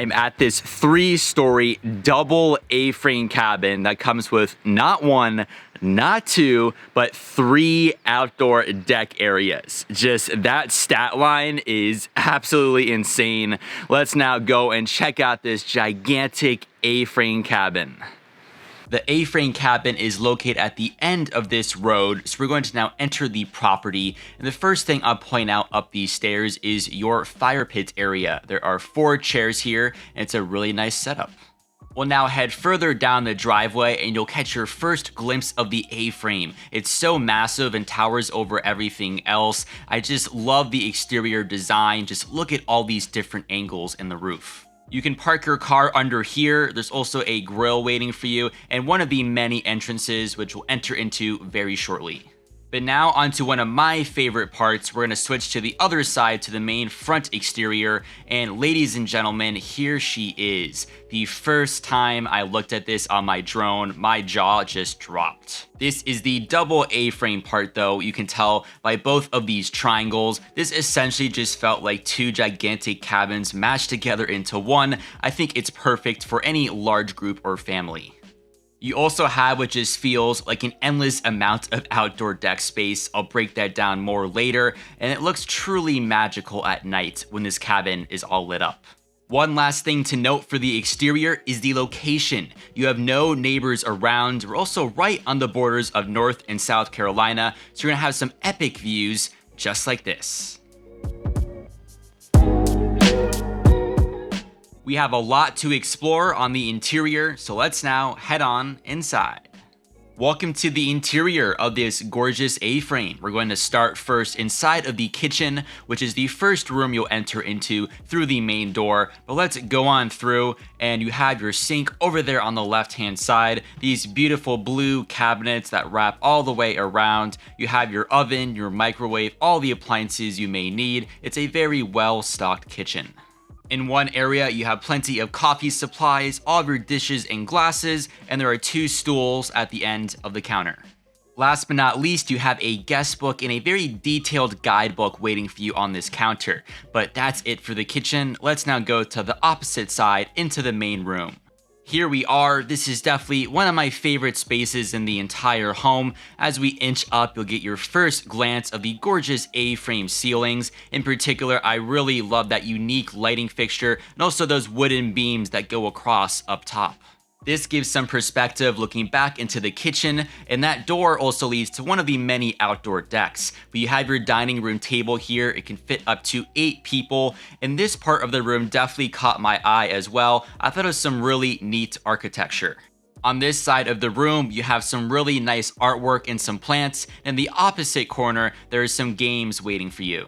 I'm at this 3-story double A-frame cabin that comes with not one, not two, but 3 outdoor deck areas. Just that stat line is absolutely insane. Let's now go and check out this gigantic A-frame cabin. The A-frame cabin is located at the end of this road, so we're going to now enter the property. And the first thing I'll point out up these stairs is your fire pit area. There are 4 chairs here, and it's a really nice setup. We'll now head further down the driveway and you'll catch your first glimpse of the A-frame. It's so massive and towers over everything else. I just love the exterior design. Just look at all these different angles in the roof. You can park your car under here. There's also a grill waiting for you and one of the many entrances which we'll enter into very shortly. But now onto one of my favorite parts. We're going to switch to the other side to the main front exterior. And ladies and gentlemen, here she is. The first time I looked at this on my drone, my jaw just dropped. This is the double A-frame part though. You can tell by both of these triangles. This essentially just felt like 2 gigantic cabins mashed together into one. I think it's perfect for any large group or family. You also have what just feels like an endless amount of outdoor deck space. I'll break that down more later, and it looks truly magical at night when this cabin is all lit up. One last thing to note for the exterior is the location. You have no neighbors around. We're also right on the borders of North and South Carolina, so you're gonna have some epic views just like this. We have a lot to explore on the interior, so let's now head on inside. Welcome to the interior of this gorgeous A-frame. We're going to start first inside of the kitchen, which is the first room you'll enter into through the main door. But let's go on through, and you have your sink over there on the left-hand side. These beautiful blue cabinets that wrap all the way around. You have your oven, your microwave, all the appliances you may need. It's a very well-stocked kitchen. In one area, you have plenty of coffee supplies, all of your dishes and glasses, and there are 2 stools at the end of the counter. Last but not least, you have a guest book and a very detailed guidebook waiting for you on this counter. But that's it for the kitchen. Let's now go to the opposite side into the main room. Here we are. This is definitely one of my favorite spaces in the entire home. As we inch up, you'll get your first glance of the gorgeous A-frame ceilings. In particular, I really love that unique lighting fixture and also those wooden beams that go across up top. This gives some perspective looking back into the kitchen, and that door also leads to one of the many outdoor decks. But you have your dining room table here. It can fit up to 8 people, and this part of the room definitely caught my eye as well. I thought it was some really neat architecture. On this side of the room, you have some really nice artwork and some plants. In the opposite corner, there are some games waiting for you.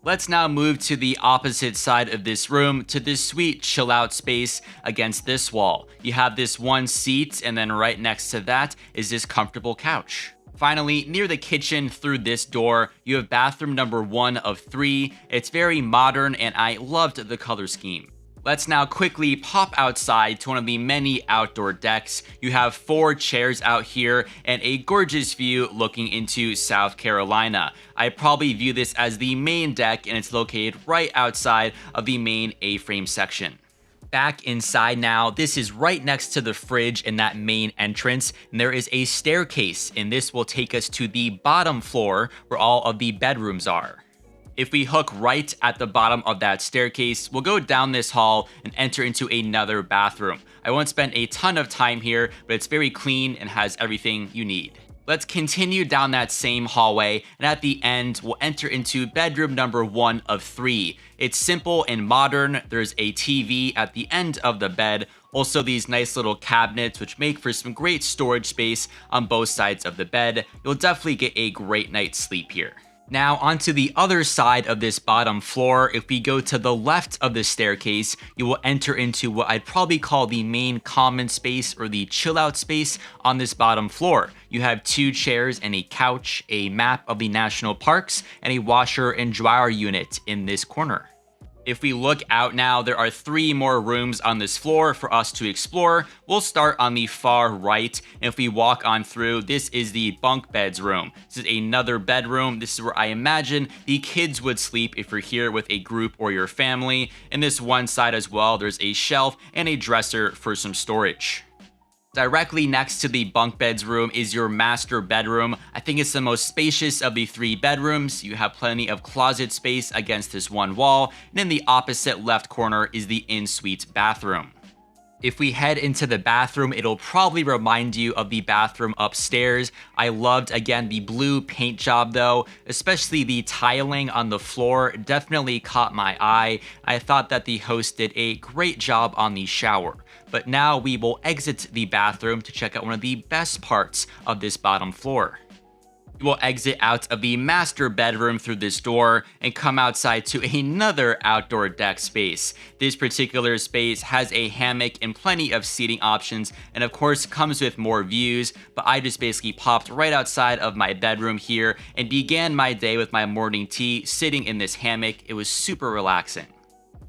Let's now move to the opposite side of this room to this sweet chill out space against this wall. You have this one seat, and then right next to that is this comfortable couch. Finally, near the kitchen through this door, you have bathroom number 1 of 3. It's very modern and I loved the color scheme. Let's now quickly pop outside to one of the many outdoor decks. You have 4 chairs out here and a gorgeous view looking into South Carolina. I probably view this as the main deck, and it's located right outside of the main A-frame section. Back inside now, this is right next to the fridge in that main entrance, and there is a staircase, and this will take us to the bottom floor where all of the bedrooms are. If we hook right at the bottom of that staircase, we'll go down this hall and enter into another bathroom. I won't spend a ton of time here, but it's very clean and has everything you need. Let's continue down that same hallway, and at the end, we'll enter into bedroom number 1 of 3. It's simple and modern. There's a TV at the end of the bed. Also, these nice little cabinets, which make for some great storage space on both sides of the bed. You'll definitely get a great night's sleep here. Now onto the other side of this bottom floor. If we go to the left of the staircase, you will enter into what I'd probably call the main common space or the chill out space on this bottom floor. You have 2 chairs and a couch, a map of the national parks, and a washer and dryer unit in this corner. If we look out now, there are 3 more rooms on this floor for us to explore. We'll start on the far right. And if we walk on through, this is the bunk beds room. This is another bedroom. This is where I imagine the kids would sleep if you're here with a group or your family. And this one side as well, there's a shelf and a dresser for some storage. Directly next to the bunk beds room is your master bedroom. I think it's the most spacious of the 3 bedrooms. You have plenty of closet space against this one wall. And in the opposite left corner is the in-suite bathroom. If we head into the bathroom, it'll probably remind you of the bathroom upstairs. I loved, again, the blue paint job though, especially the tiling on the floor definitely caught my eye. I thought that the host did a great job on the shower. But now we will exit the bathroom to check out one of the best parts of this bottom floor. We will exit out of the master bedroom through this door and come outside to another outdoor deck space. This particular space has a hammock and plenty of seating options, and of course comes with more views, but I just basically popped right outside of my bedroom here and began my day with my morning tea sitting in this hammock. It was super relaxing.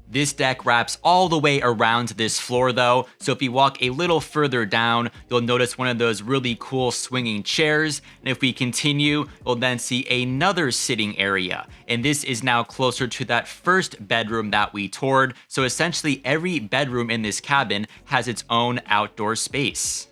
This deck wraps all the way around this floor though, so if you walk a little further down, you'll notice one of those really cool swinging chairs, and if we continue, you'll then see another sitting area, and this is now closer to that first bedroom that we toured, so essentially every bedroom in this cabin has its own outdoor space.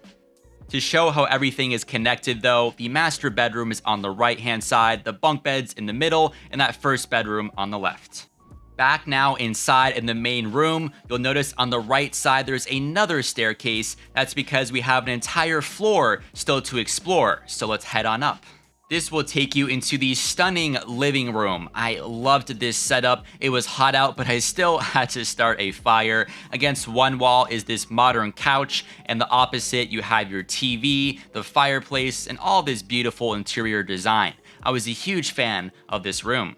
To show how everything is connected though, the master bedroom is on the right hand side, the bunk beds in the middle, and that first bedroom on the left. Back now inside in the main room, you'll notice on the right side there's another staircase. That's because we have an entire floor still to explore, so let's head on up. This will take you into the stunning living room. I loved this setup. It was hot out, but I still had to start a fire. Against one wall is this modern couch, and the opposite you have your TV, the fireplace, and all this beautiful interior design. I was a huge fan of this room.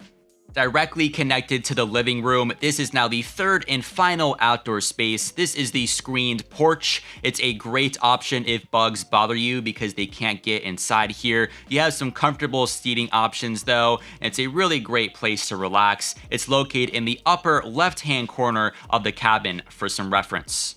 Directly connected to the living room, this is now the 3rd and final outdoor space. This is the screened porch. It's a great option if bugs bother you because they can't get inside here. You have some comfortable seating options though, and it's a really great place to relax. It's located in the upper left-hand corner of the cabin for some reference.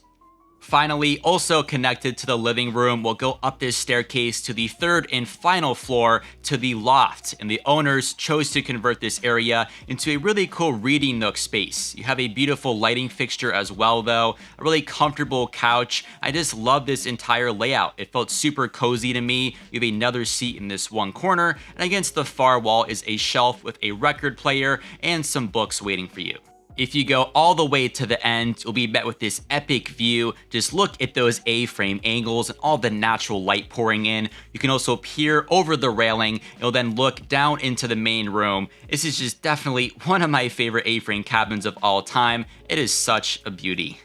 Finally, also connected to the living room, we'll go up this staircase to the 3rd and final floor to the loft, and the owners chose to convert this area into a really cool reading nook space. You have a beautiful lighting fixture as well though, a really comfortable couch. I just love this entire layout. It felt super cozy to me. You have another seat in this one corner, and against the far wall is a shelf with a record player and some books waiting for you. If you go all the way to the end, you'll be met with this epic view. Just look at those A-frame angles and all the natural light pouring in. You can also peer over the railing. You'll then look down into the main room. This is just definitely one of my favorite A-frame cabins of all time. It is such a beauty.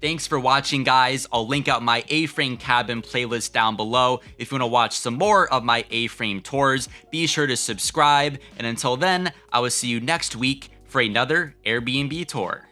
Thanks for watching, guys. I'll link out my A-frame cabin playlist down below. If you want to watch some more of my A-frame tours, be sure to subscribe. And until then, I will see you next week for another Airbnb tour.